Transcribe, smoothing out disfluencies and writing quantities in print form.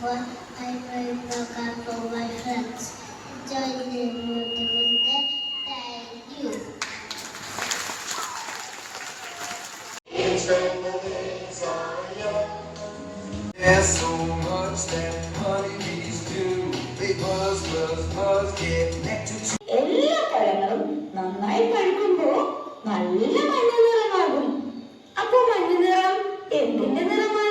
therefore I pray program for my friends. Enjoy the beautiful day. Thank you. There's so much that honeybees do. They buzz, buzz, buzz, get connected to. എല്ലാ പഴങ്ങളും നന്നായി പഴുക്കുമ്പോൾ നല്ല മഞ്ഞ നിറമാകും. അപ്പൊ മഞ്ഞ നിറം എന്തിന്റെ നിറമാണ്?